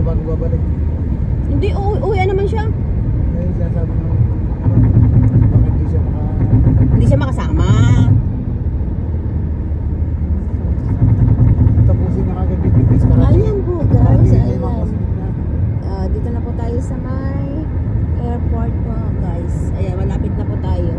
bago babalik. Hindi, uwi naman siya. Ngayon sinasabi ko, bakit Hindi siya makasama. Tapusin na kagad yung tipis para. Ayan po guys, Ay, ayan. Dito na po tayo sa may airport po guys. Ayan, malapit na po tayo.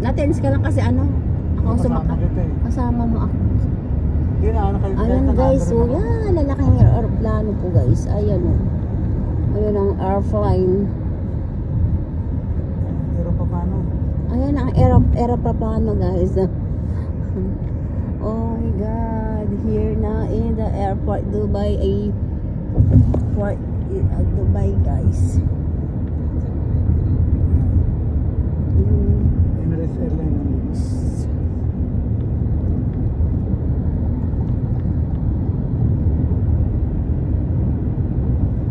Natense ka lang kasi ano, ako sumaka. Kasama mo ako. Ayan guys, so yan, lalaking aeroplano po guys. Ayan o. Ayan ang airplane. Aeroplano. Ayan ang aeroplano guys. Oh my god, here na in the airport Dubai, airport Dubai guys.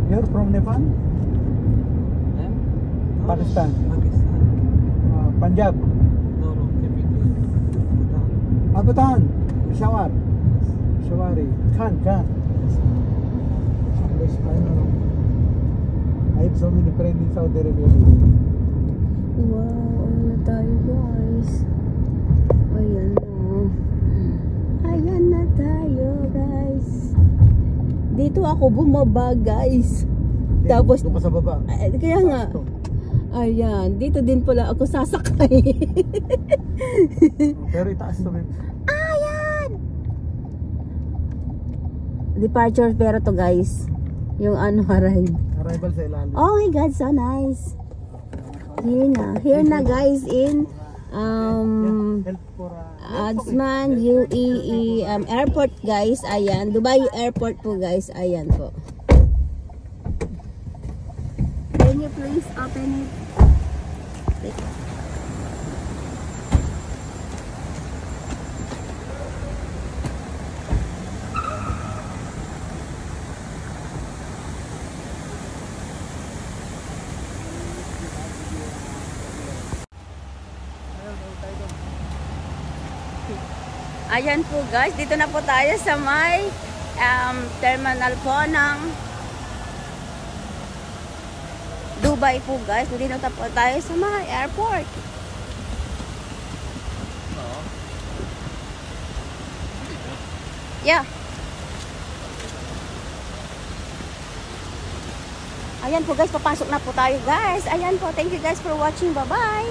You're from Nepal? Pakistan? Punjab? No, Bhutan? Peshawar? Peshawari? Khan? I have so many friends in Saudi Arabia. Wow, ano na tayo guys. Ayan na. Ayan na tayo guys. Dito ako bumaba guys. Tapos doon ka sa baba. Kaya nga. Ayan, dito din pala ako sasakay. Pero itaas to, babe. Ayan. Departure pero to guys. Yung ano, Arrival sa ilalim. Oh my god, so nice. Here na guys in Ajman UAE airport guys. Ayan, Dubai airport po guys. Ayan po. Can you please open it? Ayan po guys, dito na po tayo sa may terminal po ng Dubai po guys. Dito na po tayo sa may airport. Yeah. Ayan po guys, papasok na po tayo guys. Ayan po, thank you guys for watching. Bye bye.